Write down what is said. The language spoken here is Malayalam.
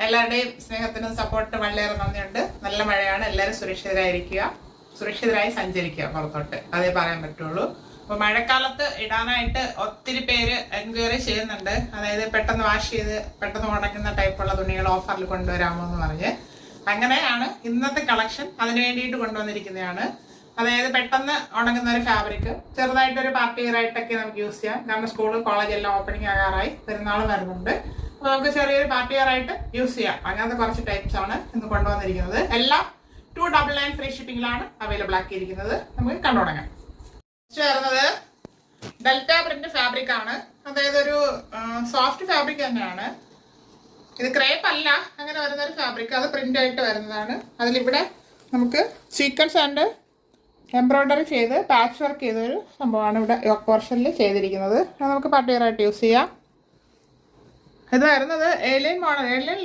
എല്ലാവരുടെയും സ്നേഹത്തിനും സപ്പോർട്ടിനും വളരെയേറെ നന്ദിയുണ്ട്. നല്ല മഴയാണ്. എല്ലാവരും സുരക്ഷിതരായി സഞ്ചരിക്കുക പുറത്തോട്ട്, അതേ പറയാൻ പറ്റുള്ളൂ. അപ്പോൾ മഴക്കാലത്ത് ഇടാനായിട്ട് ഒത്തിരി പേര് എൻക്വയറി ചെയ്യുന്നുണ്ട്. അതായത് പെട്ടെന്ന് വാഷ് ചെയ്ത് പെട്ടെന്ന് ഉണങ്ങുന്ന ടൈപ്പുള്ള തുണികൾ ഓഫറിൽ കൊണ്ടുവരാമോ എന്ന് പറഞ്ഞ്. അങ്ങനെയാണ് ഇന്നത്തെ കളക്ഷൻ. അതിന് വേണ്ടിയിട്ട് കൊണ്ടുവന്നിരിക്കുന്നതാണ്. അതായത് പെട്ടെന്ന് ഉണങ്ങുന്ന ഒരു ഫാബ്രിക്, ചെറുതായിട്ടൊരു പാർട്ടി വെയർ ആയിട്ടൊക്കെ നമുക്ക് യൂസ് ചെയ്യാം. കാരണം സ്കൂള് കോളേജ് എല്ലാം ഓപ്പണിംഗ് ആകാറായി, പെരുന്നാൾ വരുന്നുണ്ട്. അപ്പോൾ നമുക്ക് ചെറിയൊരു പാർട്ടി വെയർ ആയിട്ട് യൂസ് ചെയ്യാം. അങ്ങനത്തെ കുറച്ച് ടൈപ്സ് ആണ് ഇന്ന് കൊണ്ടുവന്നിരിക്കുന്നത്. എല്ലാം 299 ഫ്രീ ഷിപ്പിംഗിലാണ് അവൈലബിൾ ആക്കിയിരിക്കുന്നത്. നമുക്ക് കണ്ടുടങ്ങാം. വരുന്നത് ഡെൽറ്റ പ്രിന്റ് ഫാബ്രിക് ആണ്. അതായത് ഒരു സോഫ്റ്റ് ഫാബ്രിക് തന്നെയാണ്. ഇത് ക്രേപ്പ് അല്ല, അങ്ങനെ വരുന്ന ഒരു ഫാബ്രിക്. അത് പ്രിന്റ് ആയിട്ട് വരുന്നതാണ്. അതിലിവിടെ നമുക്ക് സീക്വൻസ് ആൻഡ് എംബ്രോയിഡറി ചെയ്ത് പാച്ച് വർക്ക് ചെയ്തൊരു സംഭവമാണ് ഇവിടെ യോക്ക് പോർഷനിൽ ചെയ്തിരിക്കുന്നത്. അത് നമുക്ക് പാർട്ടി വെയർ ആയിട്ട് യൂസ് ചെയ്യാം. ഇത് വരുന്നത് ഏലിയൻ മോഡൽ, ഏലിയൻ